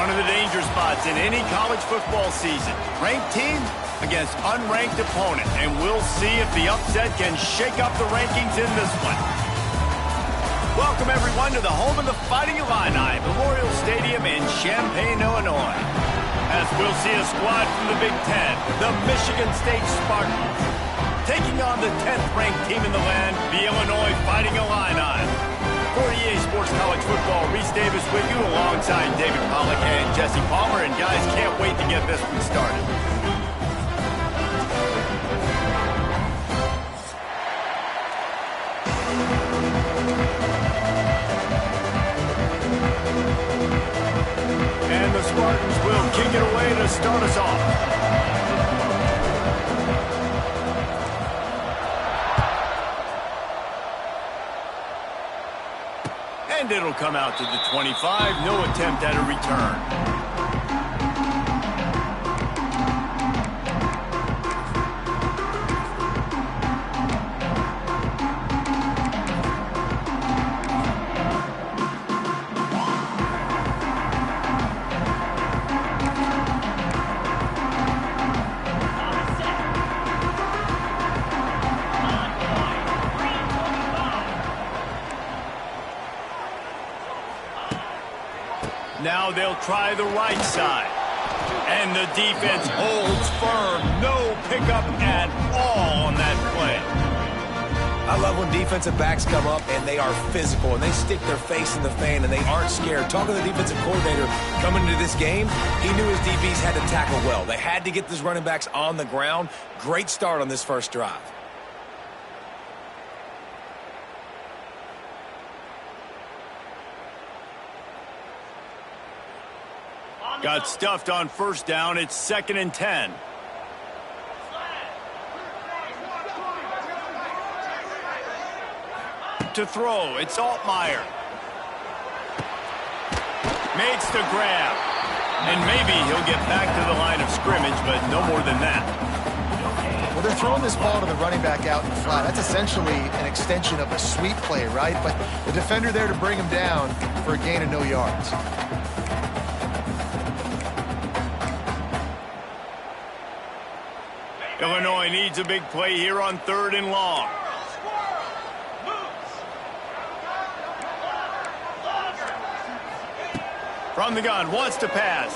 One of the danger spots in any college football season. Ranked team against unranked opponent. And we'll see if the upset can shake up the rankings in this one. Welcome, everyone, to the home of the Fighting Illini, Memorial Stadium in Champaign, Illinois. As we'll see a squad from the Big Ten, the Michigan State Spartans, taking on the 10th-ranked team in the land, the Illinois Fighting Illini. For EA Sports College Football, Reese Davis with you alongside David Pollack and Jesse Palmer. And guys, can't wait to get this one started. And the Spartans will kick it away to start us off. And it'll come out to the 25. No attempt at a return. Now they'll try the right side. And the defense holds firm. No pickup at all on that play. I love when defensive backs come up and they are physical and they stick their face in the fan and they aren't scared. Talking to the defensive coordinator coming into this game, he knew his DBs had to tackle well. They had to get these running backs on the ground. Great start on this first drive. Got stuffed on first down. It's 2nd and 10. To throw, it's Altmaier. Makes the grab. And maybe he'll get back to the line of scrimmage, but no more than that. Well, they're throwing this ball to the running back out in the flat. That's essentially an extension of a sweep play, right? But the defender there to bring him down for a gain of no yards. Illinois needs a big play here on 3rd and long. From the gun, wants to pass.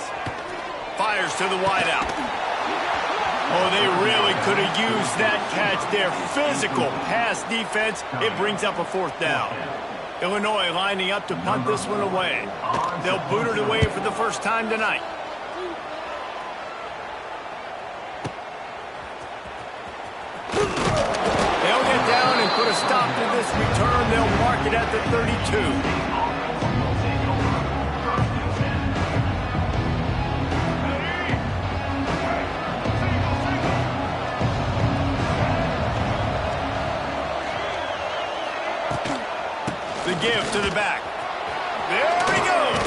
Fires to the wideout. Oh, they really could have used that catch there. Physical pass defense. It brings up a 4th down. Illinois lining up to punt this one away. They'll boot it away for the first time tonight. Down and put a stop to this return. They'll mark it at the 32. The give to the back. There he goes.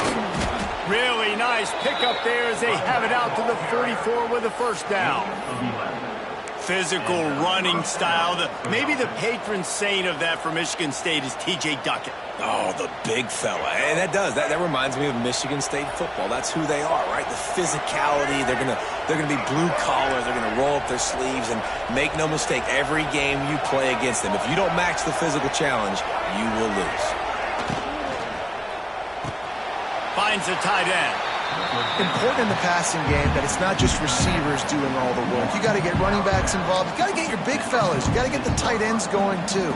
Really nice pickup there as they have it out to the 44 with a first down. Physical running style. Maybe the patron saint of that for Michigan State is T.J. Duckett. Oh, the big fella. And that reminds me of Michigan State football. That's who they are, right? The physicality. They're gonna be blue collar. They're gonna roll up their sleeves, and make no mistake, every game you play against them, if you don't match the physical challenge, you will lose. Finds a tight end. Important in the passing game that it's not just receivers doing all the work. You got to get running backs involved. You got to get your big fellas. You got to get the tight ends going too.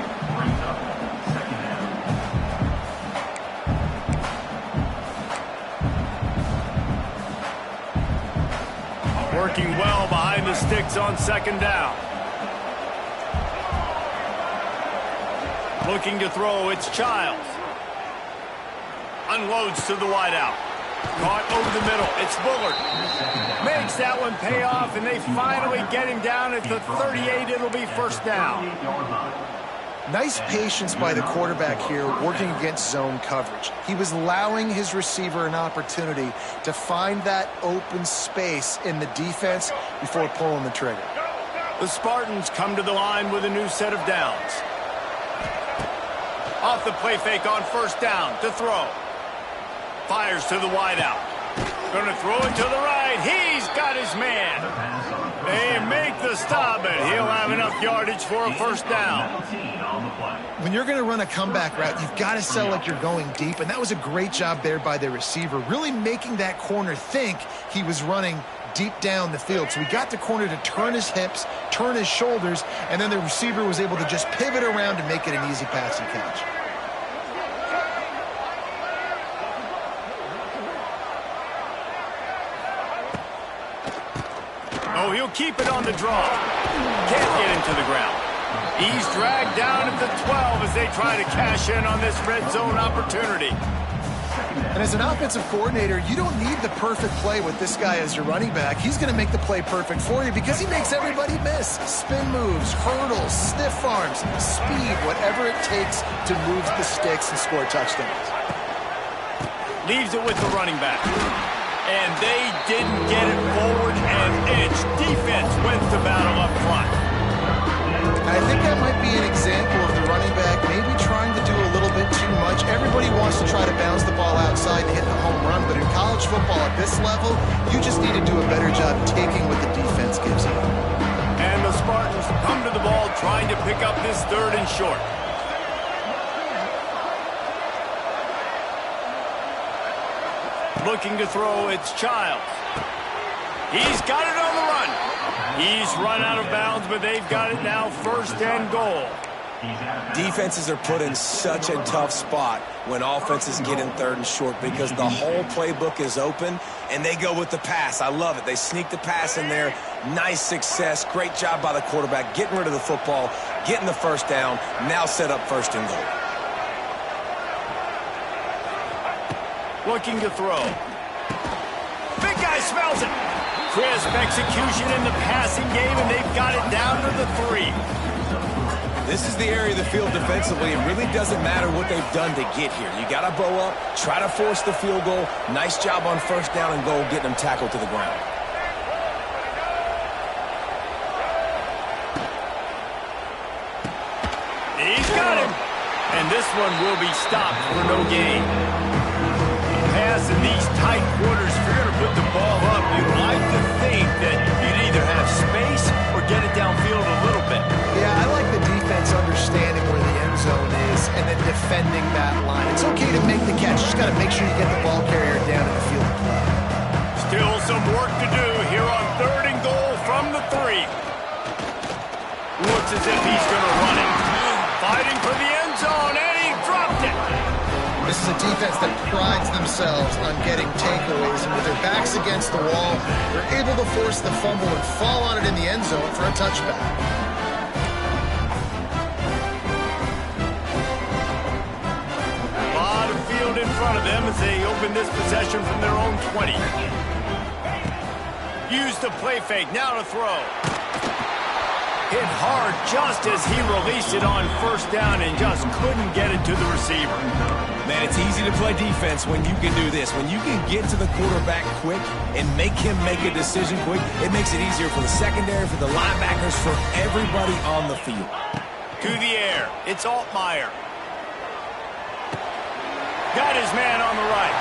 Working well behind the sticks on 2nd down. Looking to throw, it's Childs. Unloads to the wideout. Caught over the middle. It's Bullard. Makes that one pay off, and they finally get him down at the 38. It'll be first down. Nice patience by the quarterback here, working against zone coverage. He was allowing his receiver an opportunity to find that open space in the defense before pulling the trigger. The Spartans come to the line with a new set of downs. Off the play fake on first down to throw. Fires to the wideout. Going to throw it to the right. He's got his man. They make the stop, but he'll have enough yardage for a first down. When you're going to run a comeback route, you've got to sell like you're going deep, and that was a great job there by the receiver, really making that corner think he was running deep down the field. So we got the corner to turn his hips, turn his shoulders, and then the receiver was able to just pivot around and make it an easy passing catch. Oh, he'll keep it on the draw. Can't get him to the ground. He's dragged down at the 12 as they try to cash in on this red zone opportunity. And as an offensive coordinator, you don't need the perfect play with this guy as your running back. He's going to make the play perfect for you because he makes everybody miss. Spin moves, hurdles, stiff arms, speed, whatever it takes to move the sticks and score touchdowns. Leaves it with the running back. And they didn't get it forward an inch. Defense wins the battle up front. I think that might be an example of the running back maybe trying to do a little bit too much. Everybody wants to try to bounce the ball outside and hit the home run, but in college football at this level, you just need to do a better job taking what the defense gives you. And the Spartans come to the ball trying to pick up this third and short. Looking to throw, it's Childs. He's got it on the run. He's run out of bounds, but they've got it now, first and goal. Defenses are put in such a tough spot when offenses get in third and short because the whole playbook is open, and they go with the pass. I love it. They sneak the pass in there. Nice success. Great job by the quarterback getting rid of the football, getting the first down, now set up first and goal. Looking to throw. Big guy smells it. Crisp execution in the passing game, and they've got it down to the 3. This is the area of the field defensively. It really doesn't matter what they've done to get here. You got to bow up, try to force the field goal. Nice job on first down and goal, getting them tackled to the ground. He's got him. And this one will be stopped for no gain. Pass in these tight quarters, if you're going to put the ball up, you'd like to think that you'd either have space or get it downfield a little bit. Yeah, I like the defense understanding where the end zone is and then defending that line. It's okay to make the catch. You just got to make sure you get the ball carrier down in the field of play. Still some work to do here on third and goal from the 3. Looks as if he's going to run it. Fighting for the end zone, and he dropped it. This is a defense that prides themselves on getting takeaways, and with their backs against the wall, they're able to force the fumble and fall on it in the end zone for a touchback. A lot of field in front of them as they open this possession from their own 20. Use the play fake, now to throw. Hit hard just as he released it on first down and just couldn't get it to the receiver. Man, it's easy to play defense when you can do this. When you can get to the quarterback quick and make him make a decision quick, it makes it easier for the secondary, for the linebackers, for everybody on the field. To the air, it's Altmaier. Got his man on the right.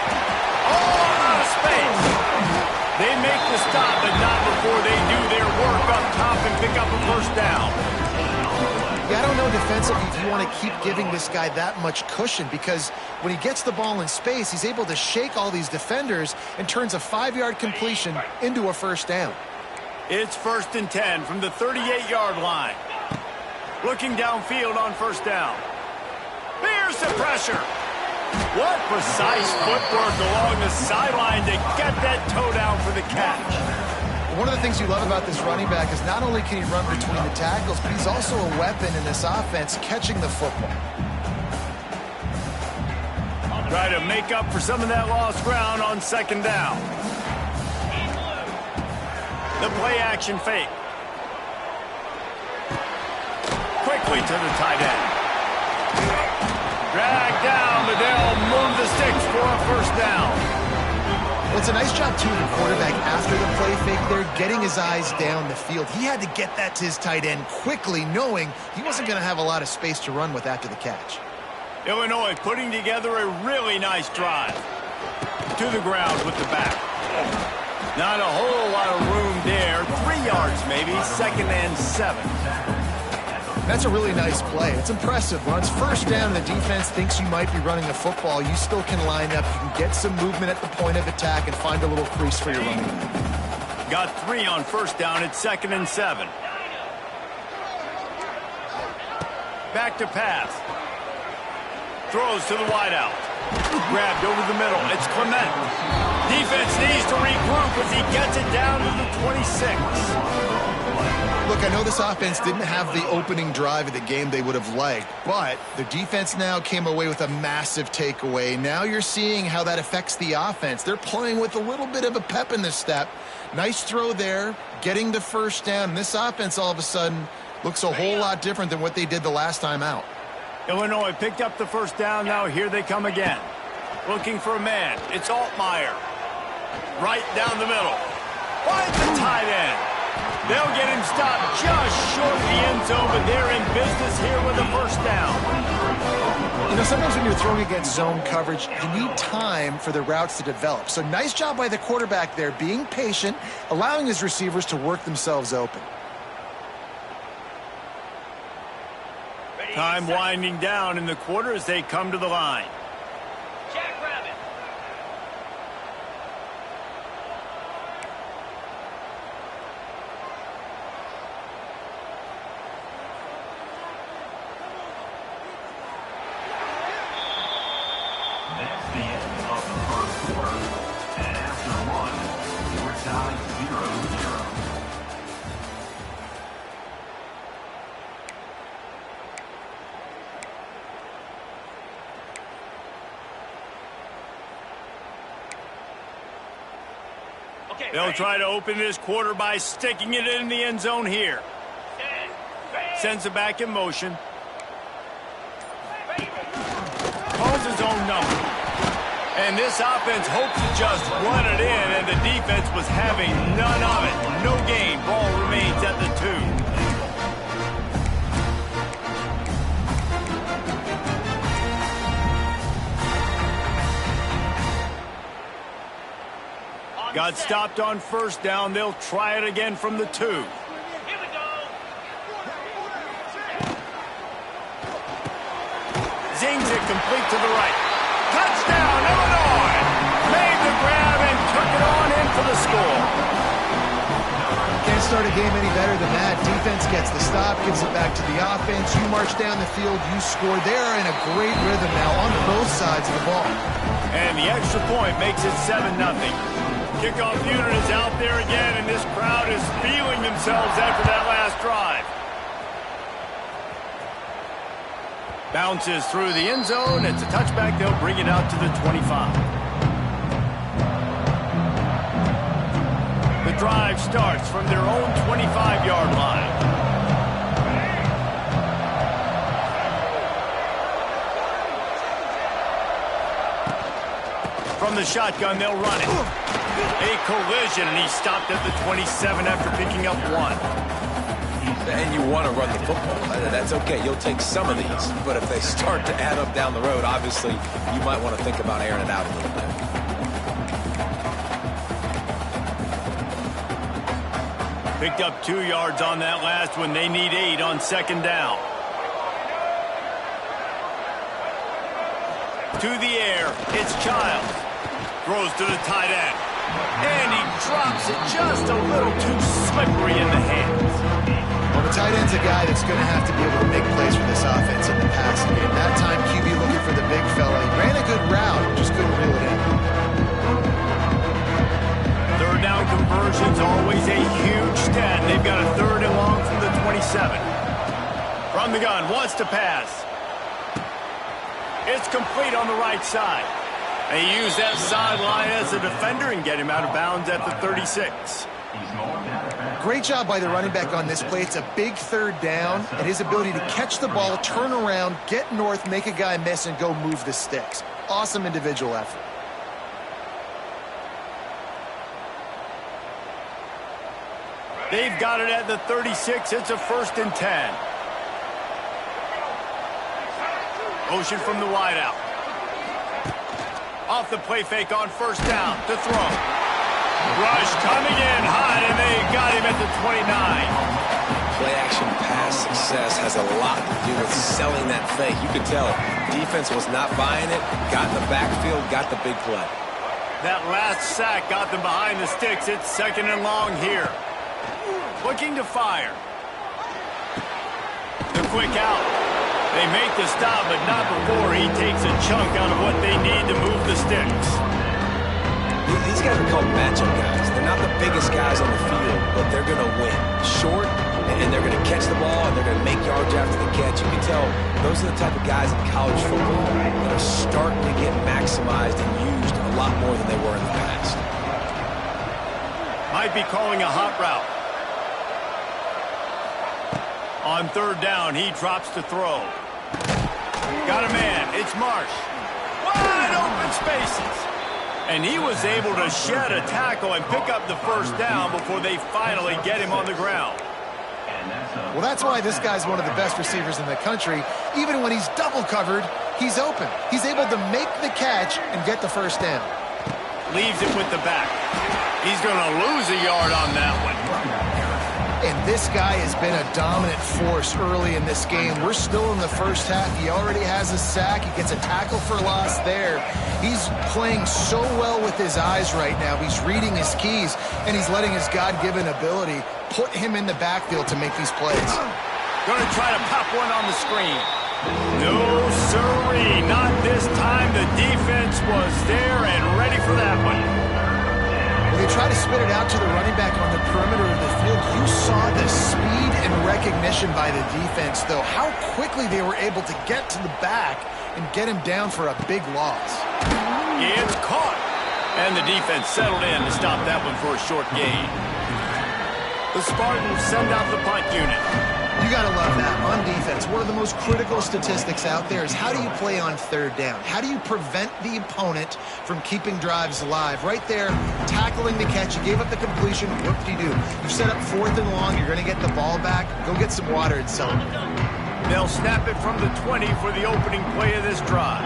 Oh, out of space. They make the stop, but not before they do their work up top and pick up a first down. Yeah, I don't know defensively if you want to keep giving this guy that much cushion, because when he gets the ball in space, he's able to shake all these defenders and turns a 5-yard completion into a first down. It's 1st and 10 from the 38-yard line. Looking downfield on first down. There's the pressure. What precise footwork along the sideline to get that toe down for the catch. One of the things you love about this running back is not only can he run between the tackles, but he's also a weapon in this offense catching the football. Try to make up for some of that lost ground on second down. The play action fake. Quickly to the tight end. Drag down, but they'll move the sticks for a first down. Well, it's a nice job, too, the quarterback after the play fake there, getting his eyes down the field. He had to get that to his tight end quickly, knowing he wasn't going to have a lot of space to run with after the catch. Illinois putting together a really nice drive. To the ground with the back. Not a whole lot of room there. 3 yards maybe, 2nd and 7. That's a really nice play. It's impressive. When it's first down and the defense thinks you might be running the football, you still can line up. You can get some movement at the point of attack and find a little crease for your running back. Got 3 on first down at 2nd and 7. Back to pass. Throws to the wideout. Grabbed over the middle. It's Clement. Defense needs to regroup as he gets it down to the 26. Look, I know this offense didn't have the opening drive of the game they would have liked, but the defense now came away with a massive takeaway. Now you're seeing how that affects the offense. They're playing with a little bit of a pep in the step. Nice throw there, getting the first down. This offense all of a sudden looks a whole lot different than what they did the last time out. Illinois picked up the first down. Now here they come again. Looking for a man. It's Altmaier. Right down the middle. Finds the tight end. They'll get him stopped just short of the end zone, but they're in business here with a first down. You know, sometimes when you're throwing against zone coverage, you need time for the routes to develop. So nice job by the quarterback there, being patient, allowing his receivers to work themselves open. Time winding down in the quarter as they come to the line. They'll try to open this quarter by sticking it in the end zone here. Sends it back in motion. Calls his own number. And this offense hoped to just run it in, and the defense was having none of it. No gain. Ball remains at the 2. Got stopped on first down. They'll try it again from the 2. Here we go. Zings it complete to the right. Touchdown, Illinois! Made the grab and took it on in for the score. Can't start a game any better than that. Defense gets the stop, gives it back to the offense. You march down the field, you score. They're in a great rhythm now on both sides of the ball. And the extra point makes it 7-0. Kickoff unit is out there again, and this crowd is feeling themselves after that last drive. Bounces through the end zone. It's a touchback. They'll bring it out to the 25. The drive starts from their own 25-yard line. From the shotgun, they'll run it. A collision, and he stopped at the 27 after picking up 1. And you want to run the football. That's okay. You'll take some of these. But if they start to add up down the road, obviously, you might want to think about airing it out a little bit. Picked up 2 yards on that last one. They need 8 on second down. To the air, it's Childs. Throws to the tight end. And he drops it just a little too slippery in the hands. Well, the tight end's a guy that's going to have to be able to make plays for this offense in the passing game. That time, QB looking for the big fella. He ran a good route, just couldn't reel it in. Third down conversion's always a huge stat. They've got a 3rd and long from the 27. From the gun, wants to pass. It's complete on the right side. They use that sideline as a defender and get him out of bounds at the 36. Great job by the running back on this play. It's a big 3rd down, and his ability to catch the ball, turn around, get north, make a guy miss, and go move the sticks. Awesome individual effort. They've got it at the 36. It's a 1st and 10. Motion from the wideout. Off the play fake on first down to throw. Rush coming in hot, and they got him at the 29. Play-action pass success has a lot to do with selling that fake. You could tell it. Defense was not buying it, got in the backfield, got the big play. That last sack got them behind the sticks. It's 2nd and long here. Looking to fire. The quick out. They make the stop, but not before he takes a chunk out of what they need to move the sticks. These guys are called matchup guys. They're not the biggest guys on the field, but they're going to win. Short, and they're going to catch the ball, and they're going to make yards after the catch. You can tell those are the type of guys in college football that are starting to get maximized and used a lot more than they were in the past. Might be calling a hot route. On 3rd down, he drops to throw. Got a man. It's Marsh. Wide open spaces. And he was able to shed a tackle and pick up the 1st down before they finally get him on the ground. Well, that's why this guy's one of the best receivers in the country. Even when he's double covered, he's open. He's able to make the catch and get the 1st down. Leaves it with the back. He's going to lose a yard on that one. And this guy has been a dominant force early in this game. We're still in the 1st half. He already has a sack. He gets a tackle for loss there. He's playing so well with his eyes right now. He's reading his keys, and he's letting his God-given ability put him in the backfield to make these plays. Going to try to pop one on the screen. No, sirree. Not this time. The defense was there and ready for that one. When they try to spit it out to the running back on the perimeter of the field, you saw the speed and recognition by the defense, though. How quickly they were able to get to the back and get him down for a big loss. It's caught. And the defense settled in to stop that one for a short gain. The Spartans send out the punt unit. You got to love that. On defense, one of the most critical statistics out there is how do you play on 3rd down? How do you prevent the opponent from keeping drives alive? Right there, tackling the catch. You gave up the completion. Whoop-de-doo. You set up 4th and long. You're going to get the ball back. Go get some water and celebrate. They'll snap it from the 20 for the opening play of this drive.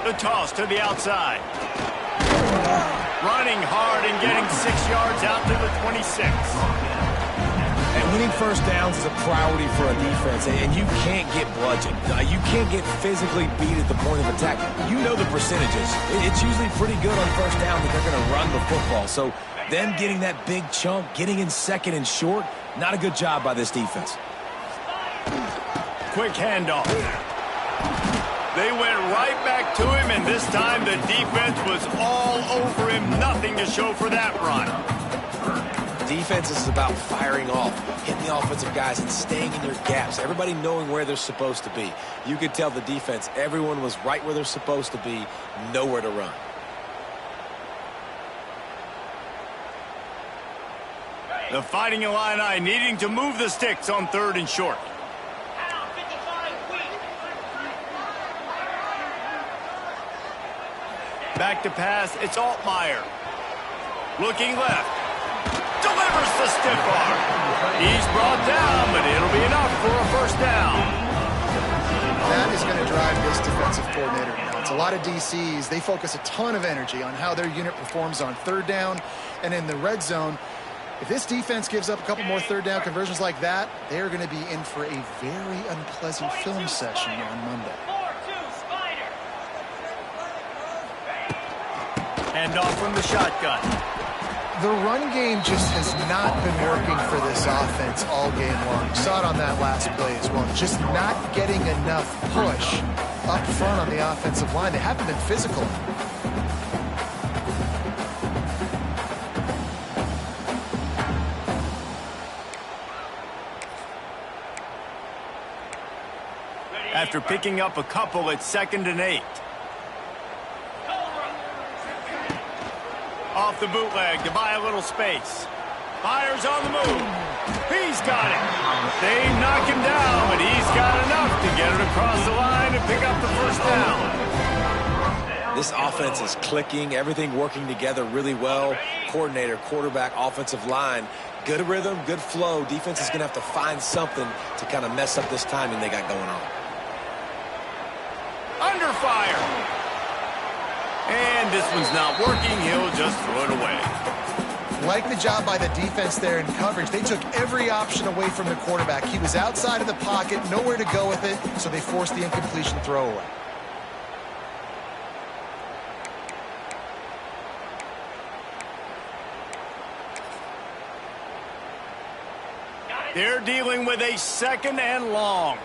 The toss to the outside. Running hard and getting 6 yards out to the 26. And winning 1st downs is a priority for a defense, and you can't get bludgeoned. You can't get physically beat at the point of attack. You know the percentages. It's usually pretty good on 1st down that they're going to run the football. So them getting that big chunk, getting in 2nd and short, not a good job by this defense. Quick handoff. They went right back to him, and this time the defense was all over him. Nothing to show for that run. Defense is about firing off, hitting the offensive guys and staying in your gaps. Everybody knowing where they're supposed to be. You could tell the defense, everyone was right where they're supposed to be, nowhere to run. The Fighting Illini needing to move the sticks on 3rd and short. Back to pass, it's Altmaier. Looking left. Delivers the stiff arm. He's brought down, but it'll be enough for a 1st down. That is going to drive this defensive coordinator nuts. A lot of DCs, they focus a ton of energy on how their unit performs on 3rd down and in the red zone. If this defense gives up a couple more 3rd down conversions like that, they are going to be in for a very unpleasant film session on Monday. Hand off from the shotgun. The run game just has not been working for this offense all game long. You saw it on that last play as well. Just not getting enough push up front on the offensive line. They haven't been physical. After picking up a couple, it's 2nd and 8. Off the bootleg to buy a little space. Fires on the move. He's got it. They knock him down, but he's got enough to get it across the line and pick up the 1st down. This offense is clicking, everything working together really well. Coordinator, quarterback, offensive line. Good rhythm, good flow. Defense is going to have to find something to kind of mess up this timing they got going on. Under fire. And this one's not working. He'll just throw it away. Like the job by the defense there in coverage. They took every option away from the quarterback. He was outside of the pocket, nowhere to go with it, so they forced the incompletion throwaway. They're dealing with a 2nd and long.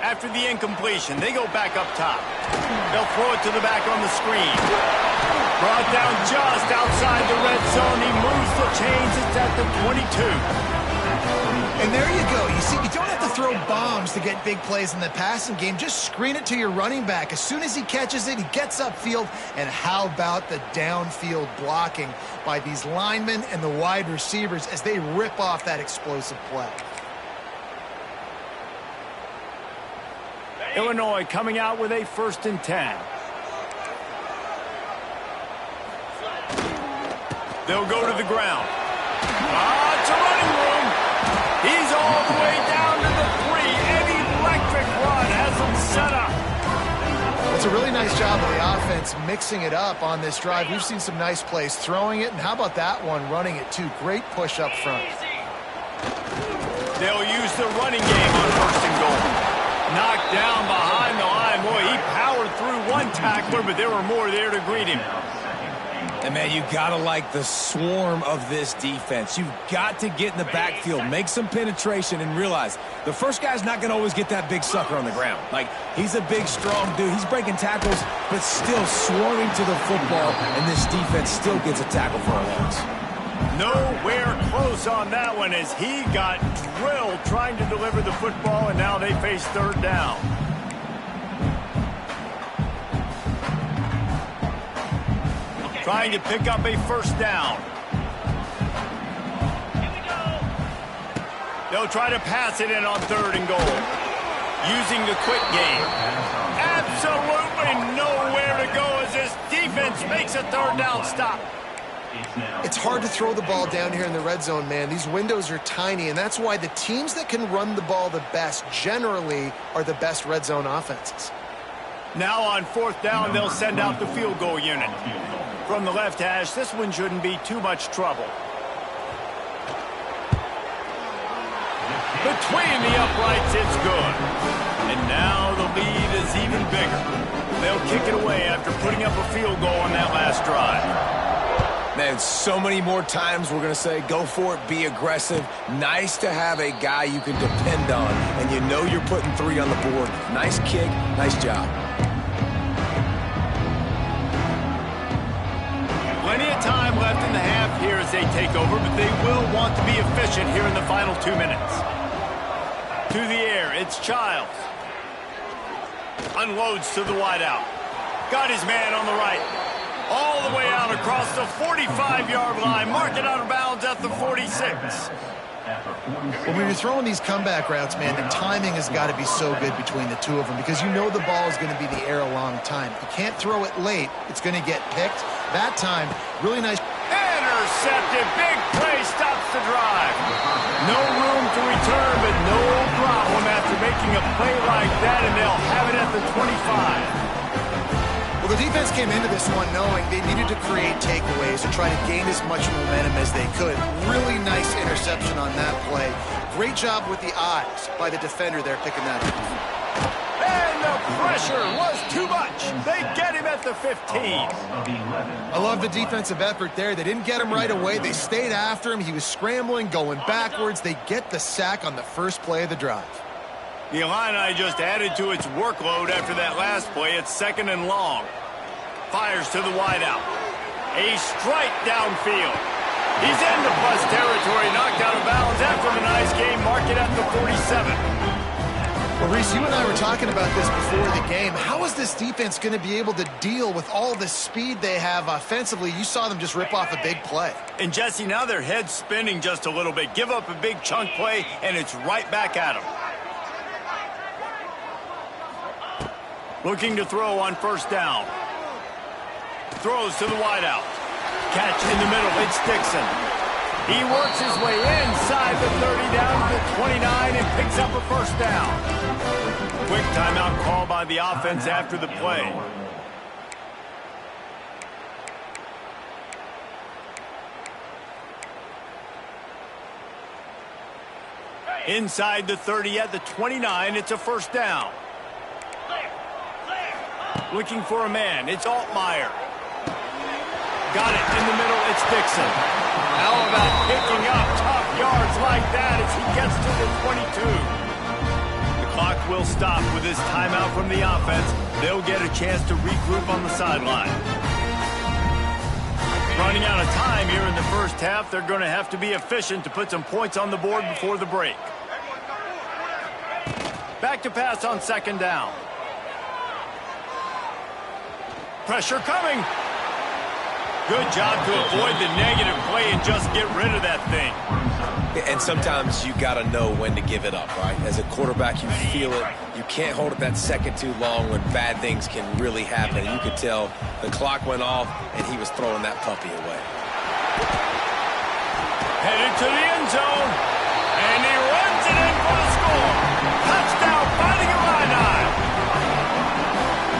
After the incompletion, they go back up top. They'll throw it to the back on the screen. Brought down just outside the red zone. He moves the chains. It's at the 22. And there you go. You see, you don't have to throw bombs to get big plays in the passing game. Just screen it to your running back. As soon as he catches it, he gets upfield. And how about the downfield blocking by these linemen and the wide receivers as they rip off that explosive play? Illinois coming out with a 1st and 10. They'll go to the ground. It's a running room. He's all the way down to the 3. An electric run has him set up. It's a really nice job of the offense mixing it up on this drive. We've seen some nice plays throwing it, and how about that one running it too? Great push up front. They'll use the running game on 1st and goal. Knocked down behind the line. Boy, he powered through one tackler, but there were more there to greet him. And, man, you got to like the swarm of this defense. You've got to get in the backfield, make some penetration, and realize the first guy's not going to always get that big sucker on the ground. Like, he's a big, strong dude. He's breaking tackles, but still swarming to the football, and this defense still gets a tackle for a loss. Nowhere close on that one as he got drilled trying to deliver the football, and now they face 3rd down. Trying to pick up a 1st down. They'll try to pass it in on 3rd and goal. Using the quick game. Absolutely nowhere to go as this defense makes a 3rd down stop. It's hard to throw the ball down here in the red zone, man. These windows are tiny, and that's why the teams that can run the ball the best generally are the best red zone offenses. Now on 4th down, they'll send out the field goal unit. From the left hash, this one shouldn't be too much trouble. Between the uprights, it's good. And now the lead is even bigger. They'll kick it away after putting up a field goal on that last drive. Man, so many more times we're going to say, go for it, be aggressive. Nice to have a guy you can depend on, and you know you're putting 3 on the board. Nice kick, nice job. Plenty of time left in the half here as they take over, but they will want to be efficient here in the final 2 minutes. To the air, it's Childs. Unloads to the wideout. Got his man on the right. All the way out across the 45-yard line. Mark it out of bounds at the 46. Well, when you're throwing these comeback routes, man, the timing has got to be so good between the two of them because you know the ball is going to be in the air a long time. You can't throw it late. It's going to get picked. That time, really nice. Intercepted. Big play stops the drive. No room to return, but no problem after making a play like that, and they'll have it at the 25. Well, the defense came into this one knowing they needed to create takeaways and try to gain as much momentum as they could. Really nice interception on that play. Great job with the eyes by the defender there picking that up. And the pressure was too much. They get him at the 15. I love the defensive effort there. They didn't get him right away. They stayed after him. He was scrambling, going backwards. They get the sack on the first play of the drive. The Illini just added to its workload after that last play. It's 2nd and long. Fires to the wideout. A strike downfield. He's into plus territory, knocked out of bounds after the nice game. Mark it at the 47. Well, Reese, you and I were talking about this before the game. How is this defense going to be able to deal with all the speed they have offensively? You saw them just rip off a big play. And, Jesse, now their head's spinning just a little bit. Give up a big chunk play, and it's right back at them. Looking to throw on 1st down. Throws to the wideout. Catch in the middle. It's Dixon. He works his way inside the 30 down to the 29 and picks up a 1st down. Quick timeout call by the offense after the play. Inside the 30 at the 29, it's a first down. Looking for a man, it's Altmaier. Got it in the middle, it's Dixon. How about picking up tough yards like that as he gets to the 22? The clock will stop with this timeout from the offense. They'll get a chance to regroup on the sideline. Running out of time here in the first half. They're going to have to be efficient to put some points on the board before the break. Back to pass on second down. Pressure coming. Good job to avoid the negative play and just get rid of that thing. And sometimes you got to know when to give it up, right? As a quarterback, you feel it. You can't hold it that second too long when bad things can really happen. You could tell the clock went off and he was throwing that puppy away. Headed to the end zone. And he runs it in for the score. Touchdown, Fighting Illini.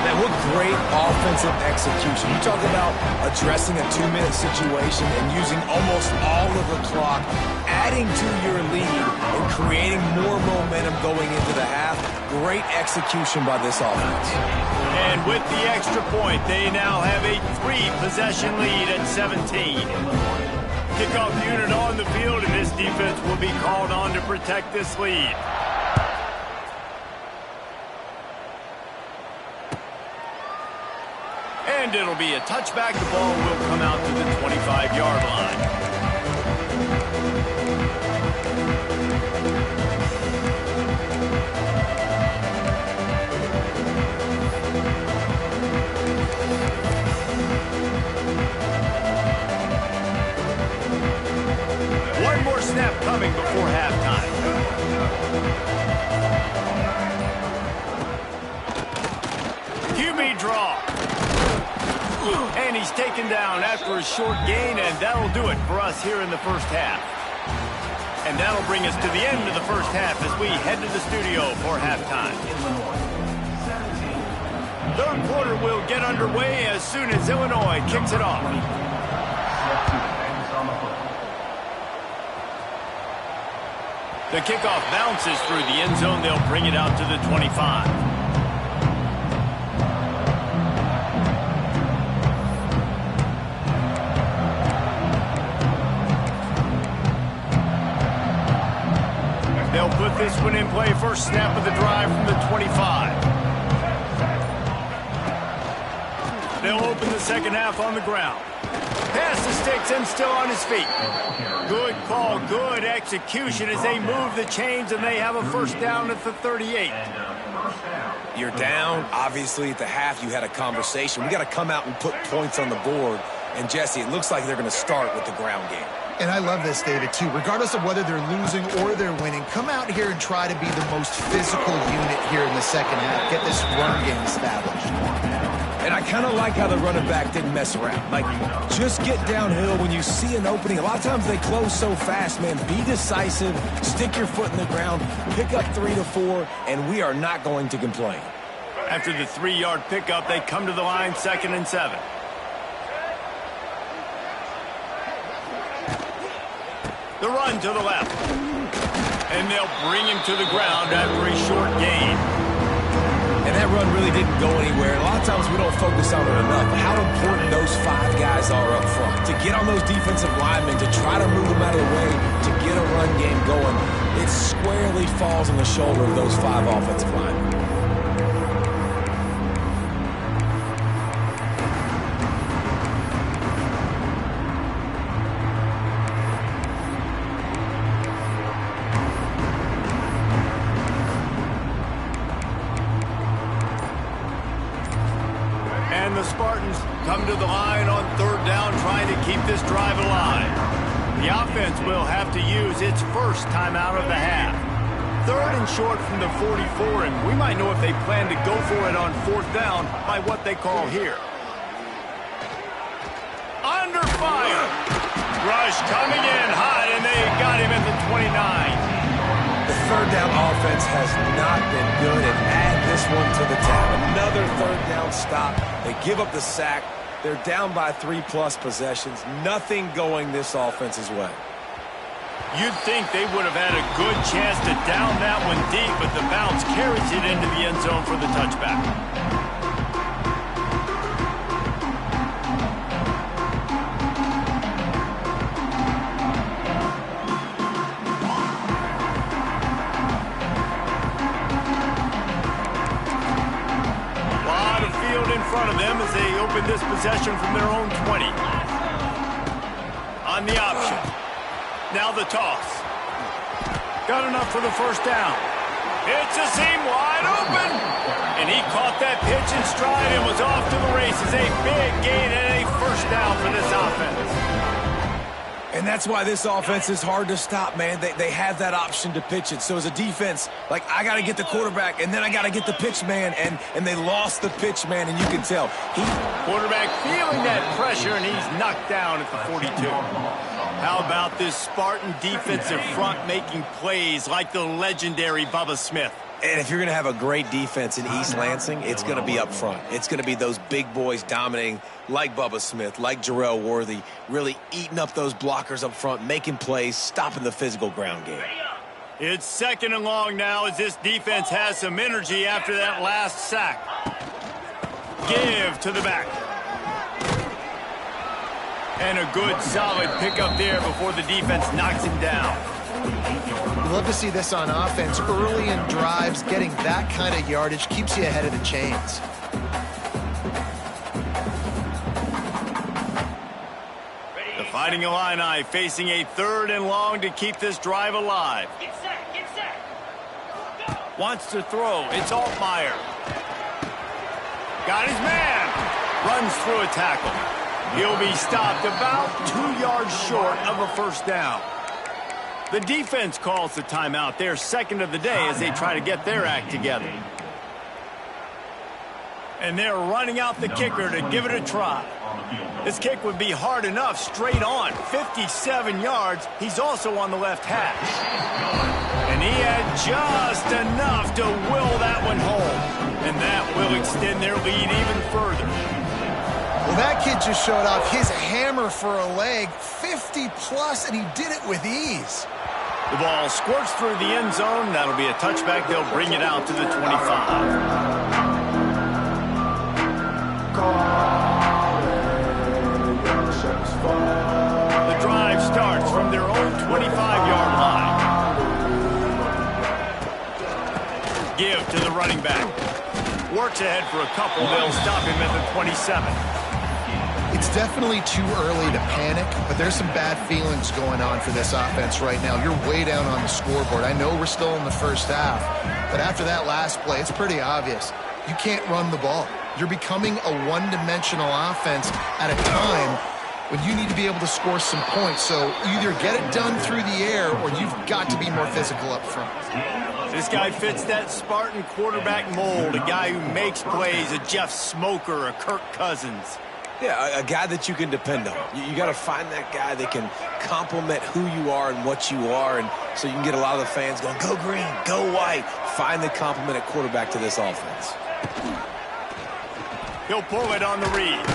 Man, what great offensive execution. You talk about addressing a 2-minute situation and using almost all of the clock, adding to your lead and creating more momentum going into the half. Great execution by this offense. And with the extra point, they now have a 3-possession lead at 17. Kickoff unit on the field, and this defense will be called on to protect this lead. And it'll be a touchback. The ball will come out to the 25-yard line. One more snap coming before halftime. QB draw. And he's taken down after a short gain, and that'll do it for us here in the first half. And that'll bring us to the end of the first half as we head to the studio for halftime. Third quarter will get underway as soon as Illinois kicks it off. The kickoff bounces through the end zone. They'll bring it out to the 25. They'll put this one in play. First snap of the drive from the 25. They'll open the second half on the ground. Pass the sticks and still on his feet. Good call, good execution as they move the chains, and they have a first down at the 38. You're down. Obviously, at the half, you had a conversation. We got to come out and put points on the board. And, Jesse, it looks like they're going to start with the ground game. And I love this, David, too. Regardless of whether they're losing or they're winning, come out here and try to be the most physical unit here in the second half. Get this run game established. And I kind of like how the running back didn't mess around. Like, just get downhill when you see an opening. A lot of times they close so fast, man. Be decisive, stick your foot in the ground, pick up 3 to 4, and we are not going to complain. After the 3-yard pickup, they come to the line, 2nd and 7. The run to the left. And they'll bring him to the ground after a short gain. And that run really didn't go anywhere. And a lot of times we don't focus on it enough. How important those 5 guys are up front. To get on those defensive linemen, to try to move them out of the way, to get a run game going, it squarely falls on the shoulder of those 5 offensive linemen. And the Spartans come to the line on 3rd down, trying to keep this drive alive. The offense will have to use its first timeout of the half. 3rd and short from the 44, and we might know if they plan to go for it on 4th down by what they call here. Under fire. Rush coming in hot, and they got him at the 29. The third down offense has not been good, and add this one to the tab. Another third down stop. They give up the sack. They're down by 3+ possessions. Nothing going this offense's way. You'd think they would have had a good chance to down that one deep, but the bounce carries it into the end zone for the touchback. In front of them as they open this possession from their own 20. On the option. Now the toss. Got enough for the first down. It's a seam wide open. And he caught that pitch in stride and was off to the races. A big gain and a first down for this offense. And that's why this offense is hard to stop, man. They have that option to pitch it. So as a defense, like, I got to get the quarterback, and then I got to get the pitch man, and they lost the pitch man, and you can tell. Quarterback feeling that pressure, and he's knocked down at the 42. How about this Spartan defensive front making plays like the legendary Bubba Smith? And if you're going to have a great defense in East Lansing, it's going to be up front. It's going to be those big boys dominating like Bubba Smith, like Jarrell Worthy, really eating up those blockers up front, making plays, stopping the physical ground game. It's 2nd and long now as this defense has some energy after that last sack. Give to the back. And a good solid pickup there before the defense knocks him down. We love to see this on offense. Early in drives, getting that kind of yardage keeps you ahead of the chains. The Fighting Illini facing a 3rd and long to keep this drive alive. Get set. Wants to throw. It's Altmaier. Got his man. Runs through a tackle. He'll be stopped about 2 yards short of a first down. The defense calls the timeout. Their 2nd of the day as they try to get their act together. And they're running out the kicker to give it a try. This kick would be hard enough straight on. 57 yards. He's also on the left hash. And he had just enough to will that one home. And that will extend their lead even further. Well, that kid just showed off his hammer for a leg, 50+, and he did it with ease. The ball squirts through the end zone. That'll be a touchback. They'll bring it out to the 25. The drive starts from their own 25-yard line. Give to the running back. Works ahead for a couple. They'll stop him at the 27. It's definitely too early to panic, but there's some bad feelings going on for this offense right now. You're way down on the scoreboard. I know we're still in the first half, but after that last play, it's pretty obvious. You can't run the ball. You're becoming a one-dimensional offense at a time when you need to be able to score some points. So either get it done through the air or you've got to be more physical up front. This guy fits that Spartan quarterback mold, a guy who makes plays, a Jeff Smoker, a Kirk Cousins. Yeah, a guy that you can depend on. You got to find that guy that can complement who you are and what you are, and so you can get a lot of the fans going, go green, go white. Find the complement at quarterback to this offense. He'll pull it on the read.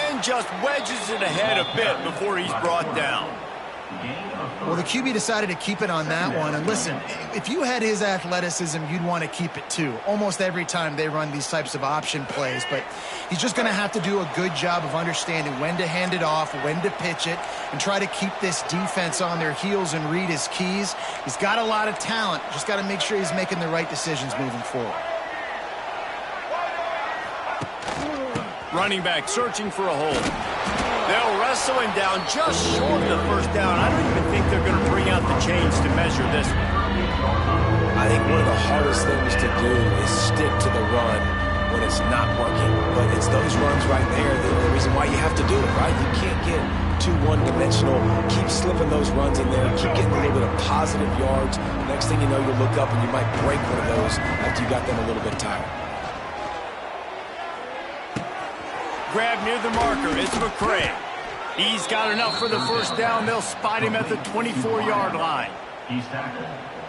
And just wedges it ahead a bit before he's brought down. Well, the QB decided to keep it on that one. And listen, if you had his athleticism, you'd want to keep it too. Almost every time they run these types of option plays. But he's just going to have to do a good job of understanding when to hand it off, when to pitch it, and try to keep this defense on their heels and read his keys. He's got a lot of talent. Just got to make sure he's making the right decisions moving forward. Running back searching for a hole. They'll wrestle him down just short of the first down. I don't even think they're going to bring out the chains to measure this one. I think one of the hardest things to do is stick to the run when it's not working. But it's those runs right there that are the reason why you have to do it, right? You can't get too one-dimensional. Keep slipping those runs in there. Keep getting a little bit of positive yards. Next thing you know, you look up and you might break one of those after you got them a little bit tired. Grab near the marker. It's McCray. He's got enough for the first down. They'll spot him at the 24-yard line.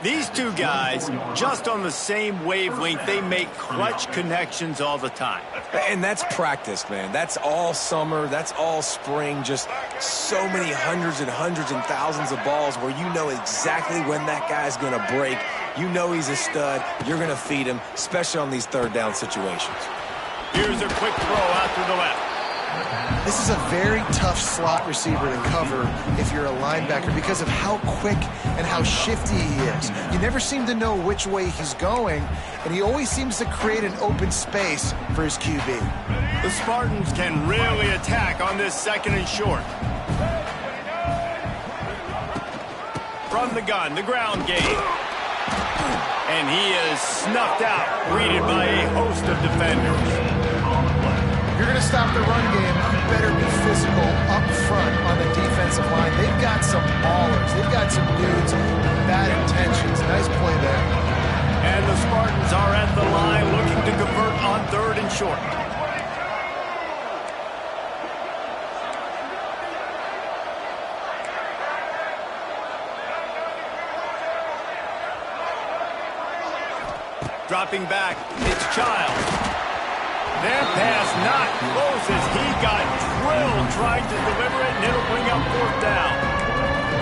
These two guys, just on the same wavelength, they make clutch connections all the time. And that's practice, man. That's all summer. That's all spring. Just so many hundreds and thousands of balls where you know exactly when that guy's going to break. You know he's a stud. You're going to feed him, especially on these third down situations. Here's a quick throw out to the left. This is a very tough slot receiver to cover if you're a linebacker because of how quick and how shifty he is. You never seem to know which way he's going, and he always seems to create an open space for his QB. The Spartans can really attack on this second and short. From the gun, the ground game. And he is snuffed out, greeted by a host of defenders. If you're going to stop the run game, you better be physical up front on the defensive line. They've got some ballers. They've got some dudes with bad intentions. Nice play there. And the Spartans are at the line looking to convert on third and short. Dropping back, it's Child. That pass not close as he got drilled trying to deliver it, and it'll bring up fourth down.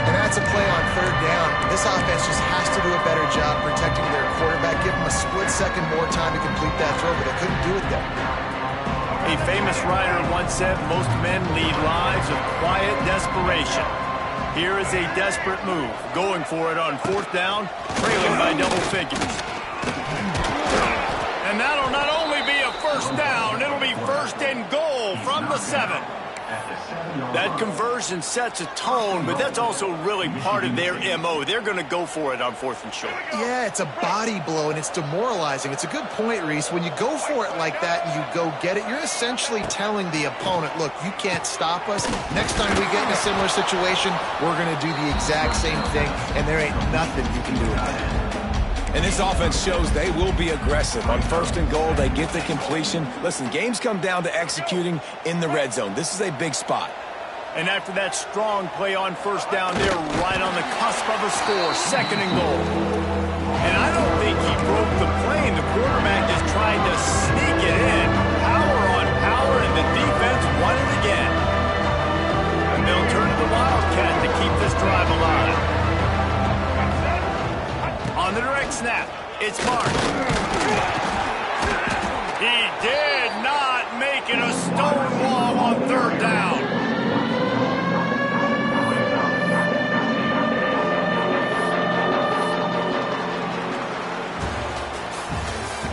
And that's a play on third down. This offense just has to do a better job protecting their quarterback. Give him a split second more time to complete that throw, but they couldn't do it there. A famous writer once said, most men lead lives of quiet desperation. Here is a desperate move, going for it on fourth down, trailing by double figures. And that'll not only be a first down, it'll be first and goal from the 7. That conversion sets a tone, but that's also really part of their MO. They're going to go for it on fourth and short. Yeah, it's a body blow, and it's demoralizing. It's a good point, Reese. When you go for it like that and you go get it, you're essentially telling the opponent, look, you can't stop us. Next time we get in a similar situation, we're going to do the exact same thing, and there ain't nothing you can do about it. And this offense shows they will be aggressive. On first and goal, they get the completion. Listen, games come down to executing in the red zone. This is a big spot. And after that strong play on first down, they're right on the cusp of a score, second and goal. And I don't think he broke the plane. The quarterback just tried to sneak it in. Power on power, and the defense won it again. And they'll turn to the Wildcat to keep this drive alive. On the direct snap, it's Mark. He did not make it a stonewall on third down.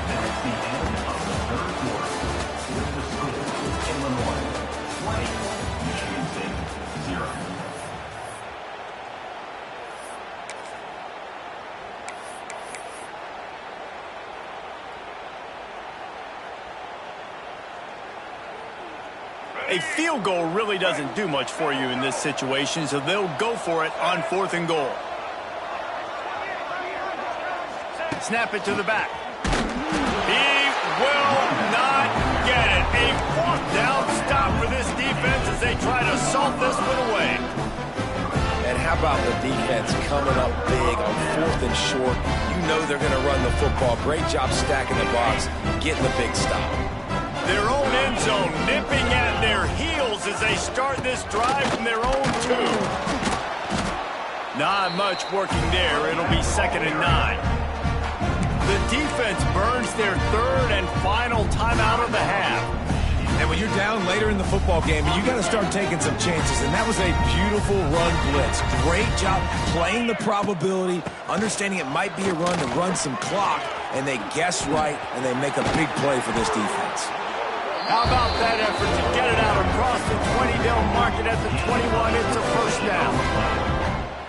That's the end of the third quarter. With the score, Illinois 20, Michigan State 0. A field goal really doesn't do much for you in this situation, so they'll go for it on fourth and goal. Snap it to the back. He will not get it. A fourth down stop for this defense as they try to salt this one away. And how about the defense coming up big on fourth and short? You know they're going to run the football. Great job stacking the box, getting the big stop. Their own end zone nipping at their heels as they start this drive from their own 2. Not much working there. It'll be second and 9. The defense burns their third and final timeout of the half. And when you're down later in the football game, you got to start taking some chances. And that was a beautiful run blitz. Great job playing the probability, understanding it might be a run to run some clock. And they guess right, and they make a big play for this defense. How about that effort to get it out across the 20? They'll mark it at the 21. It's a first down.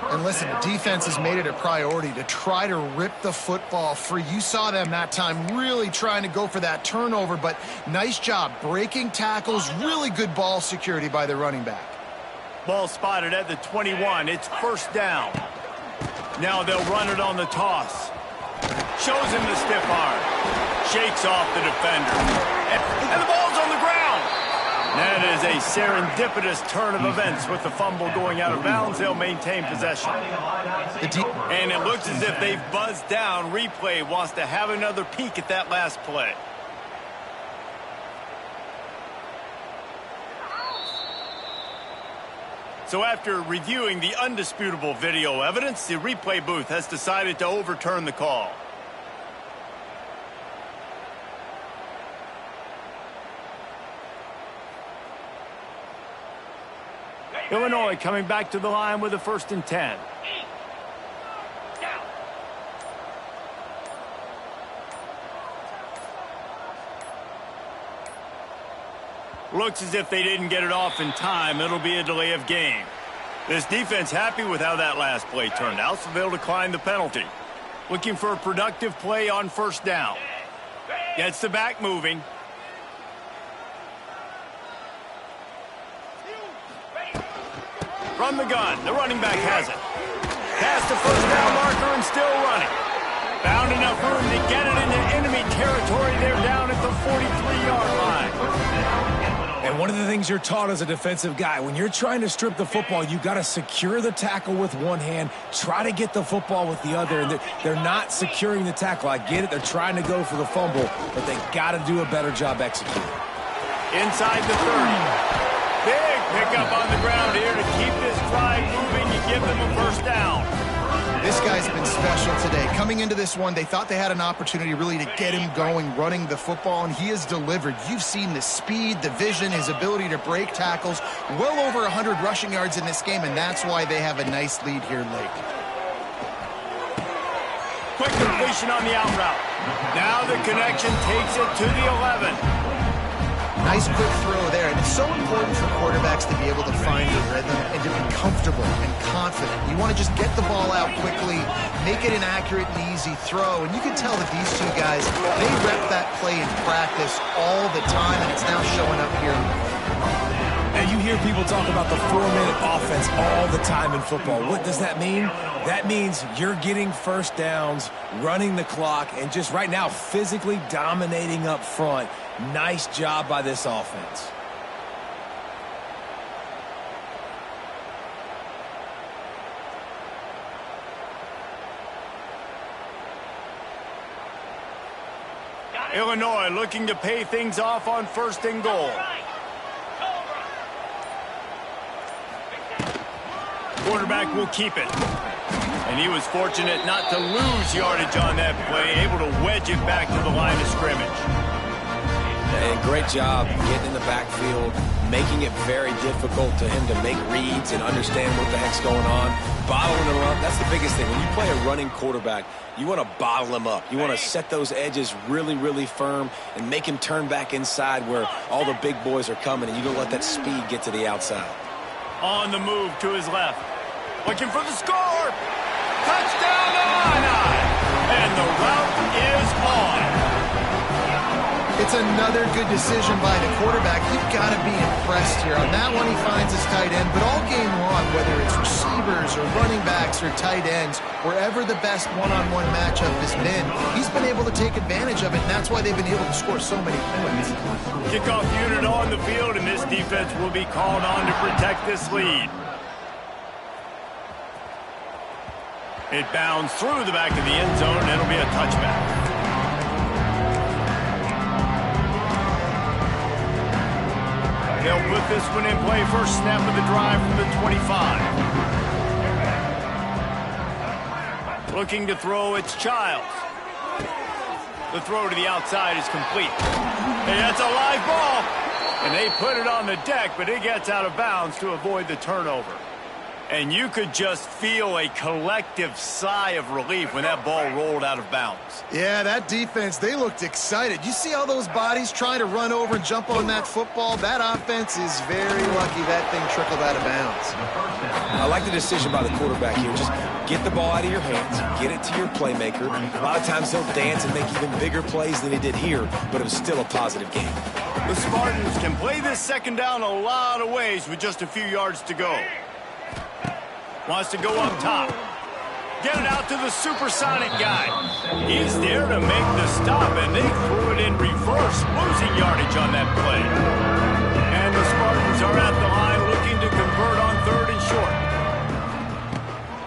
And listen, the defense has made it a priority to try to rip the football free. You saw them that time really trying to go for that turnover, but nice job breaking tackles. Really good ball security by the running back. Ball spotted at the 21. It's first down. Now they'll run it on the toss. Shows him the stiff arm. Shakes off the defender. And the ball's on the ground. That is a serendipitous turn of events. With the fumble going out of bounds, they'll maintain possession. And it looks as if they've buzzed down. Replay wants to have another peek at that last play. So after reviewing the undisputable video evidence, the replay booth has decided to overturn the call. Illinois coming back to the line with a 1st and 10. Looks as if they didn't get it off in time. It'll be a delay of game. This defense happy with how that last play turned out, so they'll decline the penalty. Looking for a productive play on 1st down. Gets the back moving. From the gun, the running back has it. Past the 1st down marker and still running. Found enough room to get it into enemy territory. They're down at the 43-yard line. And one of the things you're taught as a defensive guy, when you're trying to strip the football, you got to secure the tackle with one hand, try to get the football with the other, and they're not securing the tackle. I get it. They're trying to go for the fumble, but they got to do a better job executing. Inside the 30. Big pickup on the ground here to keep this drive moving and give them a 1st down. This guy's been special today. Coming into this one, they thought they had an opportunity really to get him going, running the football, and he has delivered. You've seen the speed, the vision, his ability to break tackles. Well over 100 rushing yards in this game, and that's why they have a nice lead here late. Quick completion on the out route. Now the connection takes it to the 11. Nice quick throw there, and it's so important for quarterbacks to be able to find a rhythm and to be comfortable and confident. You want to just get the ball out quickly, make it an accurate and easy throw, and you can tell that these two guys, they rep that play in practice all the time, and it's now showing up here. And you hear people talk about the 4-minute offense all the time in football. What does that mean? That means you're getting 1st downs, running the clock, and just right now physically dominating up front. Nice job by this offense. Illinois looking to pay things off on 1st and goal. Quarterback will keep it. And he was fortunate not to lose yardage on that play, able to wedge it back to the line of scrimmage. And great job getting in the backfield, making it very difficult to him to make reads and understand what the heck's going on. Bottling him up, that's the biggest thing. When you play a running quarterback, you want to bottle him up. You want to set those edges really, really firm and make him turn back inside where all the big boys are coming, and you don't let that speed get to the outside. On the move to his left. Looking for the score. Touchdown Illini. And the route is on. It's another good decision by the quarterback. You've got to be impressed here. On that one, he finds his tight end, but all game long, whether it's receivers or running backs or tight ends, wherever the best one-on-one matchup has been, he's been able to take advantage of it, and that's why they've been able to score so many points. Kickoff unit on the field, and this defense will be called on to protect this lead. It bounds through the back of the end zone, and it'll be a touchback. They'll put this one in play. 1st snap of the drive from the 25. Looking to throw, it's Childs. The throw to the outside is complete. Hey, that's a live ball. And they put it on the deck, but it gets out of bounds to avoid the turnover. And you could just feel a collective sigh of relief when that ball rolled out of bounds. Yeah, that defense, they looked excited. You see all those bodies trying to run over and jump on that football? That offense is very lucky that thing trickled out of bounds. I like the decision by the quarterback here. Just get the ball out of your hands, get it to your playmaker. A lot of times he'll dance and make even bigger plays than he did here, but it was still a positive game. The Spartans can play this 2nd down a lot of ways with just a few yards to go. Wants to go up top. Get it out to the supersonic guy. He's there to make the stop, and they threw it in reverse, losing yardage on that play. And And the Spartans are at the line looking to convert on 3rd and short.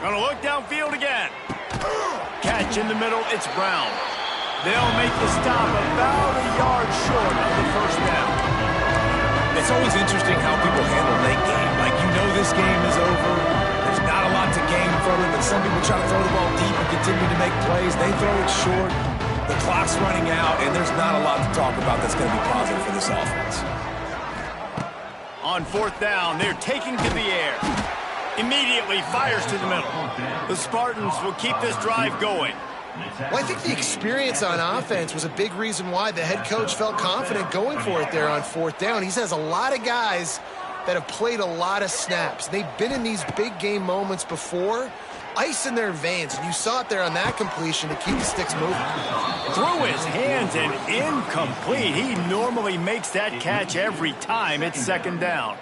Gonna look downfield again. Catch in the middle, it's Brown. They'll make the stop about a yard short of the 1st down. It's always interesting how people handle late game. Like, you know this game is over. There's not a lot to gain from it, but some people try to throw the ball deep and continue to make plays. They throw it short. The clock's running out, and there's not a lot to talk about that's going to be positive for this offense. On 4th down, they're taking to the air. Immediately fires to the middle. The Spartans will keep this drive going. Well, I think the experience on offense was a big reason why the head coach felt confident going for it there on 4th down. He has a lot of guys that have played a lot of snaps. They've been in these big game moments before. Ice in their veins, and you saw it there on that completion to keep the sticks moving. Through his hands and incomplete. He normally makes that catch every time it's 2nd down.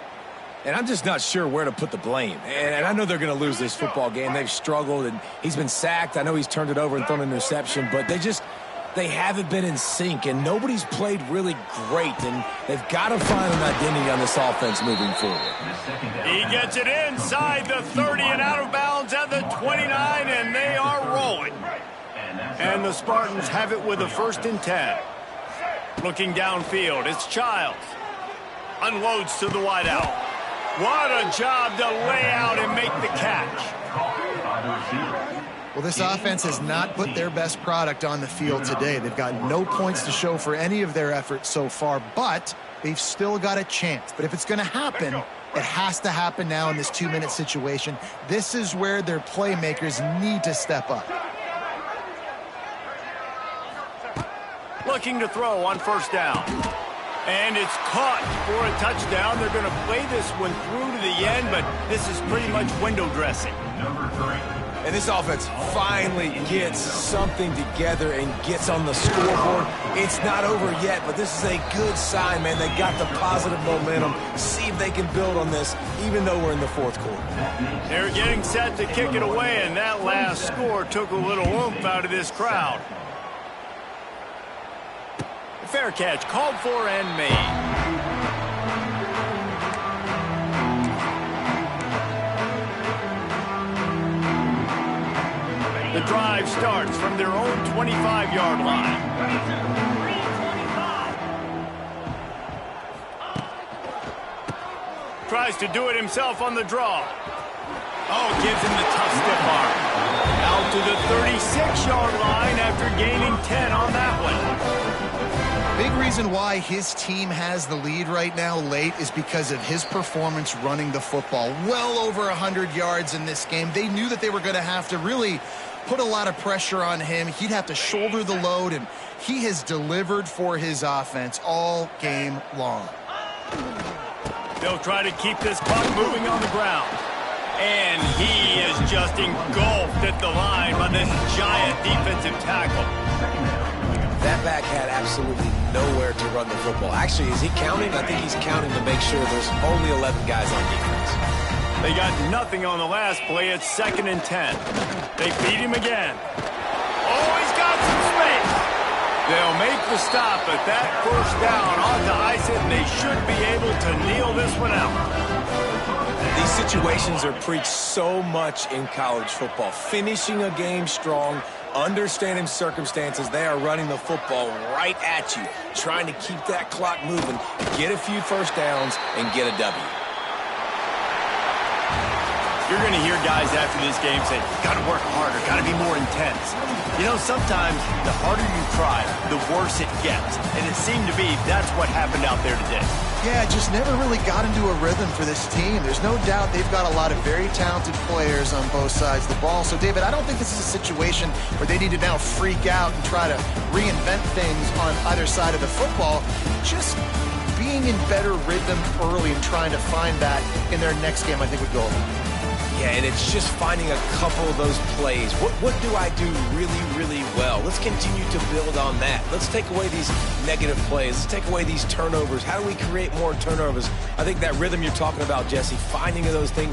And I'm just not sure where to put the blame. And I know they're going to lose this football game. They've struggled, and he's been sacked. I know he's turned it over and thrown an interception, but they haven't been in sync, and nobody's played really great, and they've got to find an identity on this offense moving forward. He gets it inside the 30 and out of bounds at the 29, and they are rolling. And the Spartans have it with a 1st and 10. Looking downfield, it's Childs. Unloads to the wideout. What a job to lay out and make the catch. Well, this offense has not put their best product on the field today. They've got no points to show for any of their efforts so far, but they've still got a chance. But if it's going to happen, it has to happen now in this 2-minute situation. This is where their playmakers need to step up. Looking to throw on 1st down. And it's caught for a touchdown. They're going to play this one through to the end, but this is pretty much window dressing. And this offense finally gets something together and gets on the scoreboard. It's not over yet, but this is a good sign, man. They got the positive momentum. See if they can build on this, even though we're in the 4th quarter. They're getting set to kick it away, and that last score took a little oomph out of this crowd. Fair catch, called for and made. The drive starts from their own 25-yard line. Tries to do it himself on the draw. Oh, gives him the tough stiff arm. Out to the 36-yard line after gaining 10 on that one. Big reason why his team has the lead right now late is because of his performance running the football. Well over 100 yards in this game. They knew that they were going to have to really put a lot of pressure on him. He'd have to shoulder the load, and he has delivered for his offense all game long. They'll try to keep this clock moving on the ground. And he is just engulfed at the line by this giant defensive tackle. That back had absolutely nowhere to run the football. Actually, is he counting? I think he's counting to make sure there's only 11 guys on defense. They got nothing on the last play. It's 2nd and 10. They beat him again. Oh, he's got some space. They'll make the stop, but that 1st down ought to ice it, and they should be able to kneel this one out. These situations are preached so much in college football. Finishing a game strong, understanding circumstances. They are running the football right at you, trying to keep that clock moving, get a few 1st downs, and get a W. You're going to hear guys after this game say, got to work harder, got to be more intense. You know, sometimes the harder you try, the worse it gets. And it seemed to be that's what happened out there today. Yeah, just never really got into a rhythm for this team. There's no doubt they've got a lot of very talented players on both sides of the ball. So, David, I don't think this is a situation where they need to now freak out and try to reinvent things on either side of the football. Just being in better rhythm early and trying to find that in their next game, I think, would go over. Yeah, and it's just finding a couple of those plays. What do I do really, really well? Let's continue to build on that. Let's take away these negative plays. Let's take away ththese turnovers. How do we create more turnovers? I think that rhythm you're talking about, Jesse, finding those things